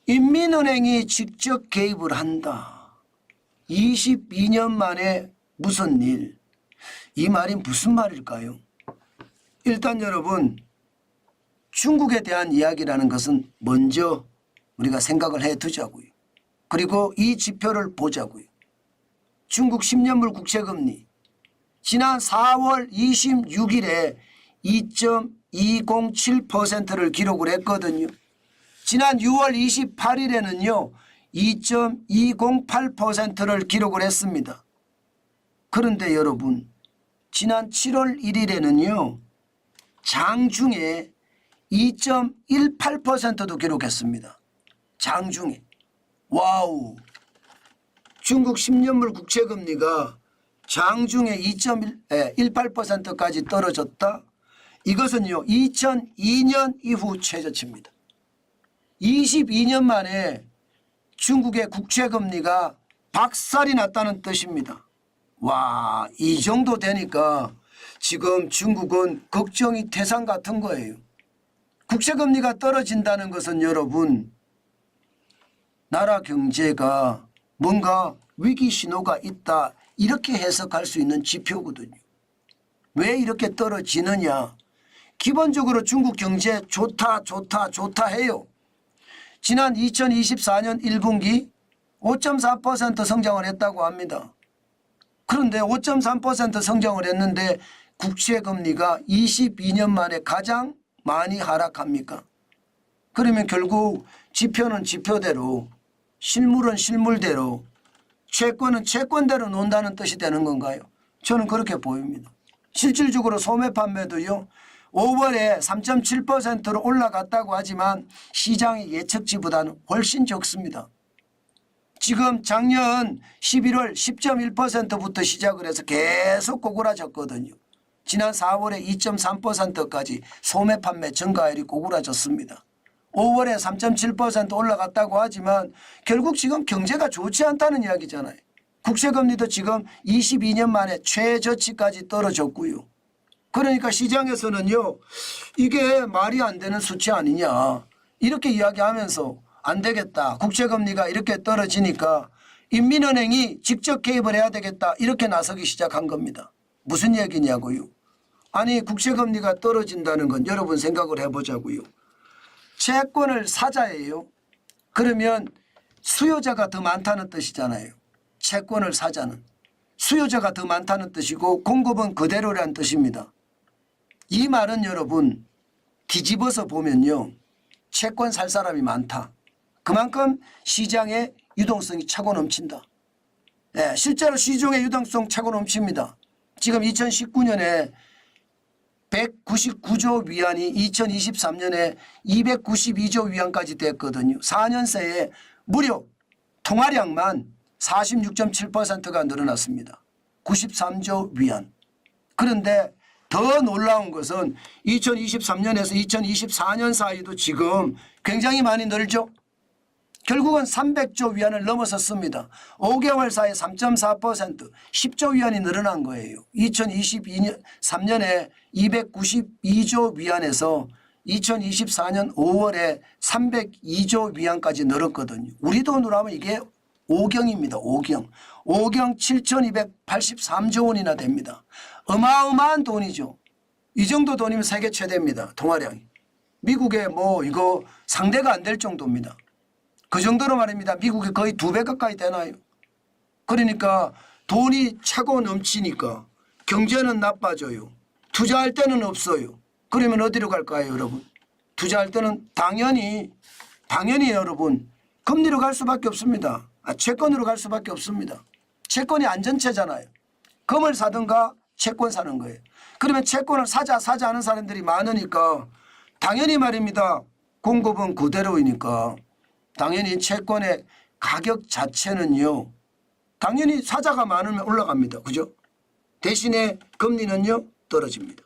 인민은행이 직접 개입을 한다. 22년 만에 무슨 일? 이 말이 무슨 말일까요? 일단 여러분, 중국에 대한 이야기라는 것은 먼저 우리가 생각을 해두자고요. 그리고 이 지표를 보자고요. 중국 10년물 국채금리 지난 4월 26일에 2.207%를 기록을 했거든요. 지난 6월 28일에는요 2.208%를 기록을 했습니다. 그런데 여러분, 지난 7월 1일에는요 장중에 2.18%도 기록했습니다. 장중에. 와우. 중국 10년물 국채금리가 장중에 2.18%까지 떨어졌다. 이것은요 2002년 이후 최저치입니다. 22년 만에 중국의 국채금리가 박살이 났다는 뜻입니다. 와, 이 정도 되니까 지금 중국은 걱정이 태산 같은 거예요. 국채금리가 떨어진다는 것은 여러분, 나라 경제가 뭔가 위기 신호가 있다, 이렇게 해석할 수 있는 지표거든요. 왜 이렇게 떨어지느냐? 기본적으로 중국 경제 좋다 해요. 지난 2024년 1분기 5.4% 성장을 했다고 합니다. 그런데 5.3% 성장을 했는데 국채금리가 22년 만에 가장 많이 하락합니까? 그러면 결국 지표는 지표대로, 실물은 실물대로, 채권은 채권대로 논다는 뜻이 되는 건가요? 저는 그렇게 보입니다. 실질적으로 소매 판매도요 5월에 3.7%로 올라갔다고 하지만 시장의 예측치보다는 훨씬 적습니다. 지금 작년 11월 10.1%부터 시작을 해서 계속 고구라졌거든요. 지난 4월에 2.3%까지 소매 판매 증가율이 고구라졌습니다. 5월에 3.7% 올라갔다고 하지만 결국 지금 경제가 좋지 않다는 이야기잖아요. 국채금리도 지금 22년 만에 최저치까지 떨어졌고요. 그러니까 시장에서는요 이게 말이 안 되는 수치 아니냐 이렇게 이야기하면서 안 되겠다. 국채금리가 이렇게 떨어지니까 인민은행이 직접 개입을 해야 되겠다. 이렇게 나서기 시작한 겁니다. 무슨 얘기냐고요. 아니 국채금리가 떨어진다는 건 여러분 생각을 해보자고요. 채권을 사자예요. 그러면 수요자가 더 많다는 뜻이잖아요. 채권을 사자는. 수요자가 더 많다는 뜻이고 공급은 그대로라는 뜻입니다. 이 말은 여러분 뒤집어서 보면요. 채권 살 사람이 많다. 그만큼 시장의 유동성이 차고 넘친다. 네, 실제로 시중의 유동성 차고 넘칩니다. 지금 2019년에 199조 위안이 2023년에 292조 위안까지 됐거든요. 4년 새에 무려 통화량만 46.7%가 늘어났습니다. 93조 위안. 그런데 더 놀라운 것은 2023년에서 2024년 사이도 지금 굉장히 많이 늘죠. 결국은 300조 위안을 넘어섰습니다. 5개월 사이에 3.4% 10조 위안이 늘어난 거예요. 2023년에 292조 위안에서 2024년 5월에 302조 위안까지 늘었거든요. 우리 돈으로 하면 이게 5경입니다. 5경. 5경 7,283조 원이나 됩니다. 어마어마한 돈이죠. 이 정도 돈이면 세계 최대입니다. 통화량이. 미국에 뭐 이거 상대가 안 될 정도입니다. 그 정도로 말입니다. 미국이 거의 2배 가까이 되나요? 그러니까 돈이 차고 넘치니까 경제는 나빠져요. 투자할 때는 없어요. 그러면 어디로 갈까요, 여러분? 투자할 때는 당연히 여러분 금리로 갈 수밖에 없습니다. 채권으로 갈 수밖에 없습니다. 채권이 안전체잖아요. 금을 사든가 채권 사는 거예요. 그러면 채권을 사자 하는 사람들이 많으니까 당연히 말입니다. 공급은 그대로이니까 당연히 채권의 가격 자체는요. 당연히 사자가 많으면 올라갑니다. 그죠? 대신에 금리는요. 떨어집니다.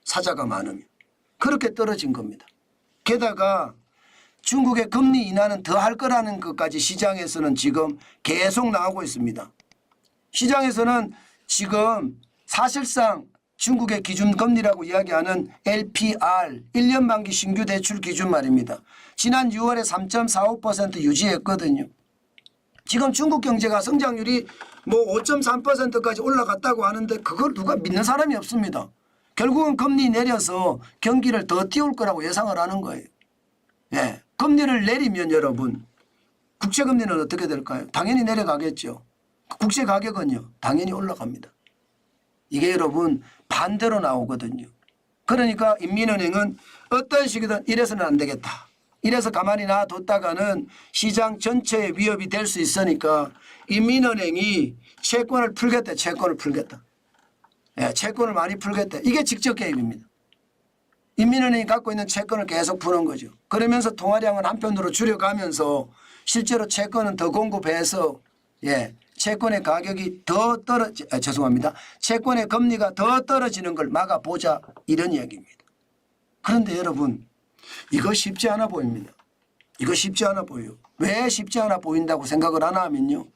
사자가 많으면. 그렇게 떨어진 겁니다. 게다가 중국의 금리 인하는 더 할 거라는 것까지 시장에서는 지금 계속 나오고 있습니다. 시장에서는 지금 사실상 중국의 기준금리라고 이야기하는 LPR 1년 만기 신규 대출 기준 말입니다. 지난 6월에 3.45% 유지했거든요. 지금 중국 경제가 성장률이 뭐 5.3%까지 올라갔다고 하는데 그걸 누가 믿는 사람이 없습니다. 결국은 금리 내려서 경기를 더 띄울 거라고 예상을 하는 거예요. 예. 금리를 내리면 여러분 국채금리는 어떻게 될까요? 당연히 내려가겠죠. 국채 가격은요. 당연히 올라갑니다. 이게 여러분 반대로 나오거든요. 그러니까 인민은행은 어떤 식이든 이래서는 안 되겠다. 이래서 가만히 놔뒀다가는 시장 전체에 위협이 될 수 있으니까 인민은행이 채권을 풀겠다. 채권을 풀겠다. 예, 채권을 많이 풀겠다. 이게 직접 개입입니다. 인민은행이 갖고 있는 채권을 계속 푸는 거죠. 그러면서 통화량은 한편으로 줄여가면서 실제로 채권은 더 공급해서 예, 채권의 가격이 더 죄송합니다. 채권의 금리가 더 떨어지는 걸 막아보자 이런 이야기입니다. 그런데 여러분 이거 쉽지 않아 보입니다. 이거 쉽지 않아 보여요. 왜 쉽지 않아 보인다고 생각을 하나 하면요.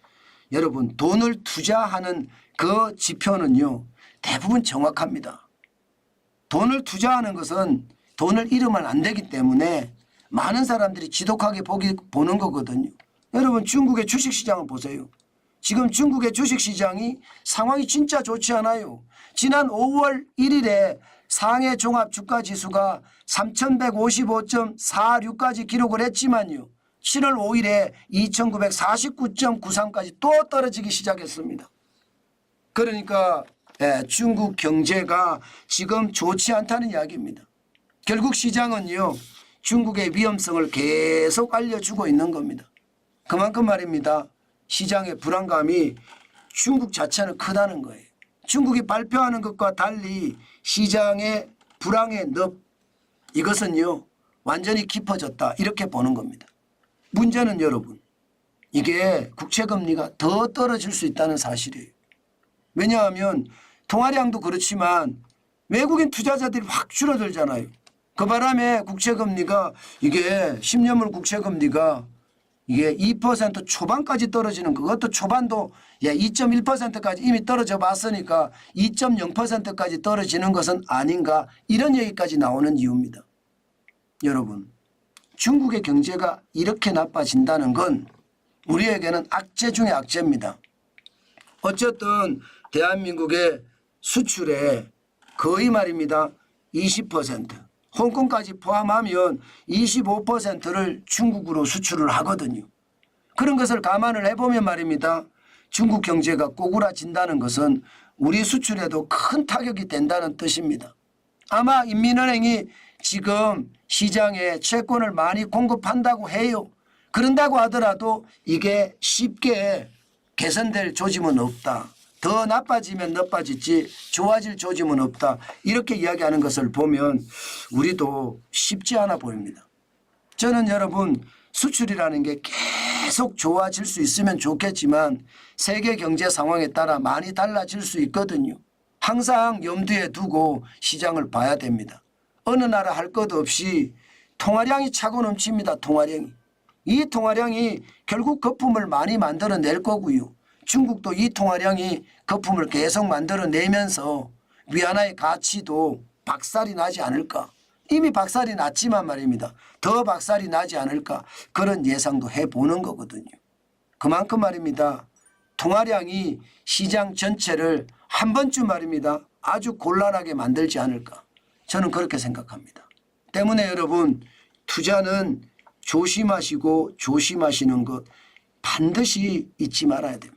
여러분 돈을 투자하는 그 지표는요. 대부분 정확합니다. 돈을 투자하는 것은 돈을 잃으면 안 되기 때문에 많은 사람들이 지독하게 보는 거거든요. 여러분 중국의 주식시장을 보세요. 지금 중국의 주식시장이 상황이 진짜 좋지 않아요. 지난 5월 1일에 상해 종합주가지수가 3155.46까지 기록을 했지만요. 7월 5일에 2949.93까지 또 떨어지기 시작했습니다. 그러니까 중국 경제가 지금 좋지 않다는 이야기입니다. 결국 시장은요. 중국의 위험성을 계속 알려주고 있는 겁니다. 그만큼 말입니다. 시장의 불안감이 중국 자체는 크다는 거예요. 중국이 발표하는 것과 달리 시장의 불황의 늪 이것은요. 완전히 깊어졌다 이렇게 보는 겁니다. 문제는 여러분 이게 국채금리가 더 떨어질 수 있다는 사실이에요. 왜냐하면 통화량도 그렇지만 외국인 투자자들이 확 줄어들잖아요. 그 바람에 국채금리가 이게 10년물 국채금리가 이게 2% 초반까지 떨어지는 그것도 초반도 2.1%까지 이미 떨어져 봤으니까 2.0%까지 떨어지는 것은 아닌가 이런 얘기까지 나오는 이유입니다. 여러분 중국의 경제가 이렇게 나빠진다는 건 우리에게는 악재 중의 악재입니다. 어쨌든 대한민국의 수출에 거의 말입니다. 20% 홍콩까지 포함하면 25%를 중국으로 수출을 하거든요. 그런 것을 감안을 해보면 말입니다. 중국 경제가 꼬꾸라진다는 것은 우리 수출에도 큰 타격이 된다는 뜻입니다. 아마 인민은행이 지금 시장에 채권을 많이 공급한다고 해요. 그런다고 하더라도 이게 쉽게 개선될 조짐은 없다. 더 나빠지면 나빠지지 좋아질 조짐은 없다. 이렇게 이야기하는 것을 보면 우리도 쉽지 않아 보입니다. 저는 여러분 수출이라는 게 계속 좋아질 수 있으면 좋겠지만 세계 경제 상황에 따라 많이 달라질 수 있거든요. 항상 염두에 두고 시장을 봐야 됩니다. 어느 나라 할 것 없이 통화량이 차고 넘칩니다. 통화량이. 이 통화량이 결국 거품을 많이 만들어낼 거고요. 중국도 이 통화량이 거품을 계속 만들어내면서 위안화의 가치도 박살이 나지 않을까. 이미 박살이 났지만 말입니다. 더 박살이 나지 않을까 그런 예상도 해보는 거거든요. 그만큼 말입니다. 통화량이 시장 전체를 한 번쯤 말입니다. 아주 곤란하게 만들지 않을까. 저는 그렇게 생각합니다. 때문에 여러분 투자는 조심하시고 조심하시는 것 반드시 잊지 말아야 됩니다.